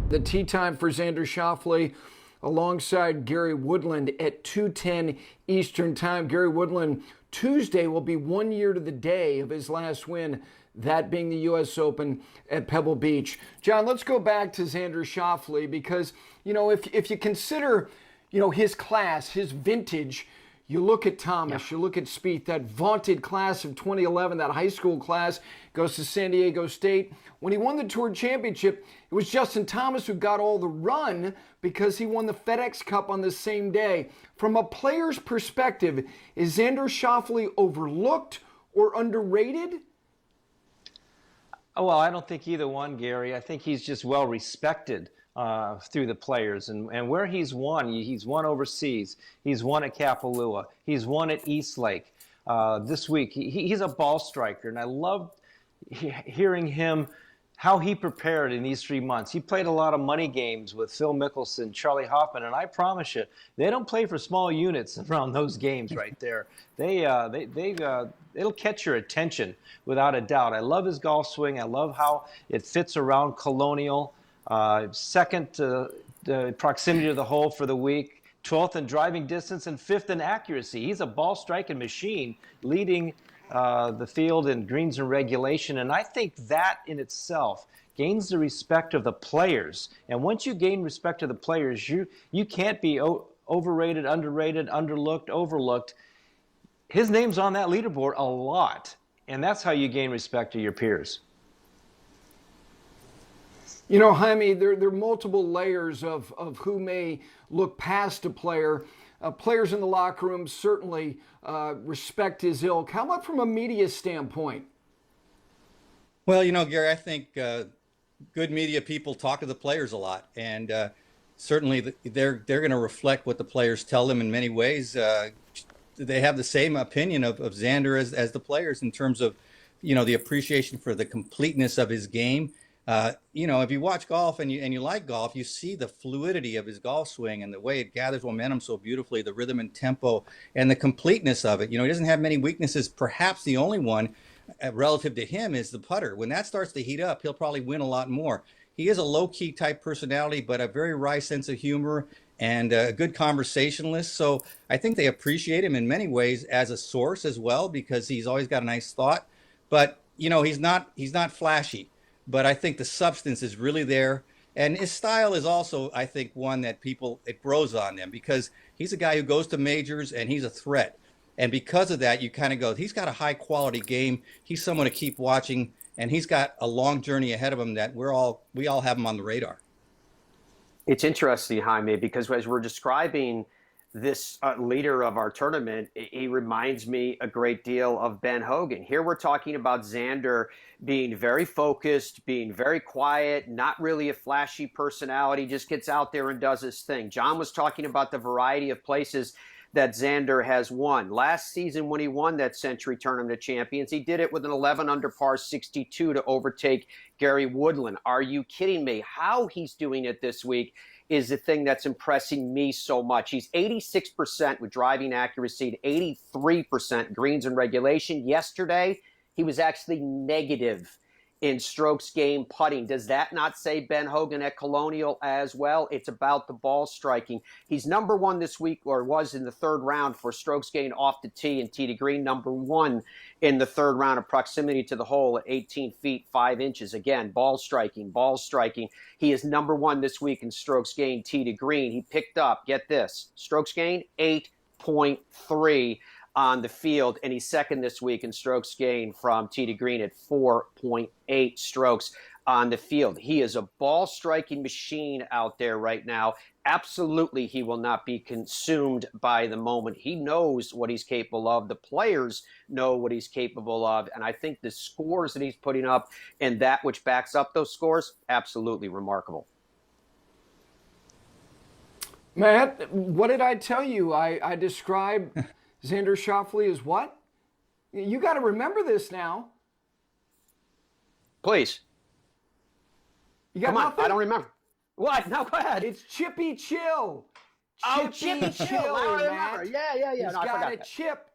The tee time for Xander Schauffele alongside Gary Woodland at 2:10 Eastern Time. Gary Woodland, Tuesday will be 1 year to the day of his last win, that being the U.S. Open at Pebble Beach. John, let's go back to Xander Schauffele because, if you consider, his class, his vintage, you look at Thomas, you look at Spieth, that vaunted class of 2011, that high school class, goes to San Diego State. When he won the Tour Championship, it was Justin Thomas who got all the run because he won the FedEx Cup on the same day. From a player's perspective, is Xander Schauffele overlooked or underrated? Well, I don't think either one, Gary. I think he's just well respected through the players. And where he's won overseas. He's won at Kapalua. He's won at Eastlake. This week, he's a ball striker. And I love hearing him, how he prepared in these 3 months. He played a lot of money games with Phil Mickelson, Charlie Hoffman, and I promise you, they don't play for small units around those games right there. It'll catch your attention without a doubt. I love his golf swing. I love how it fits around Colonial. Second to the proximity to the hole for the week. 12th in driving distance and 5th in accuracy. He's a ball striking machine, leading the field in greens and regulation. And I think that in itself gains the respect of the players. And once you gain respect of the players, you can't be overrated, underrated, underlooked, overlooked. His name's on that leaderboard a lot. And that's how you gain respect of your peers. Jaime, there are multiple layers of who may look past a player. Players in the locker room certainly respect his ilk. How about from a media standpoint? Well, Gary, I think good media people talk to the players a lot, and certainly they're going to reflect what the players tell them in many ways. They have the same opinion of Xander as the players in terms of, the appreciation for the completeness of his game. If you watch golf and you like golf, you see the fluidity of his golf swing and the way it gathers momentum so beautifully, the rhythm and tempo and the completeness of it. He doesn't have many weaknesses. Perhaps the only one relative to him is the putter. When that starts to heat up, he'll probably win a lot more. He is a low-key type personality, but a very wry sense of humor and a good conversationalist. So I think they appreciate him in many ways as a source as well, because he's always got a nice thought. But, he's not flashy. But I think the substance is really there. And his style is also, I think, one that it grows on them, because he's a guy who goes to majors and he's a threat. And because of that, you kind of go, he's got a high quality game. He's someone to keep watching, and he's got a long journey ahead of him that we all have him on the radar. It's interesting, Jaime, because as we're describing this leader of our tournament, he reminds me a great deal of Ben Hogan. Here we're talking about Xander being very focused, being very quiet, not really a flashy personality, just gets out there and does his thing. John was talking about the variety of places that Xander has won. Last season when he won that Century Tournament of Champions, he did it with an 11 under par 62 to overtake Gary Woodland. Are you kidding me? How he's doing it this week is the thing that's impressing me so much. He's 86% with driving accuracy and 83% greens and regulation. Yesterday, he was actually negative in strokes gained putting. Does that not say Ben Hogan at Colonial as well? It's about the ball striking. He's number one this week, or was in the third round for strokes gained off the tee and tee to green. Number one in the third round of proximity to the hole at 18 feet, 5 inches. Again, ball striking, ball striking. He is number one this week in strokes gained tee to green. He picked up, get this, strokes gained 8.3 on the field, and he's second this week in strokes gained from tee to green at 4.8 strokes on the field. He is a ball striking machine out there right now. Absolutely, he will not be consumed by the moment. He knows what he's capable of. The players know what he's capable of, and I think the scores that he's putting up and that which backs up those scores, absolutely remarkable. Matt, what did I tell you? I described Xander Schauffele as what? You got to remember this now. Please. You got Come on, nothing? I don't remember. What? No, go ahead. It's Chippy Chill. Oh, Chippy Chill. I remember. Matt. Yeah. He's No, I got forgot a that. chip.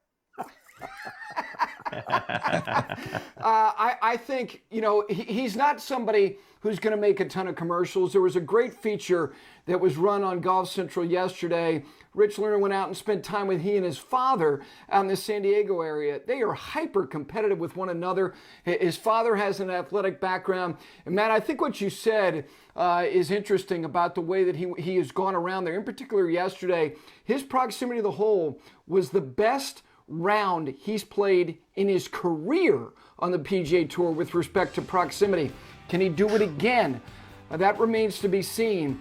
I think, he's not somebody who's going to make a ton of commercials. There was a great feature that was run on Golf Central yesterday. Rich Lerner went out and spent time with he and his father out in the San Diego area. They are hyper competitive with one another. His father has an athletic background. And Matt, I think what you said is interesting about the way that he has gone around there. In particular yesterday, his proximity to the hole was the best round he's played in his career on the PGA Tour with respect to proximity. Can he do it again? That remains to be seen.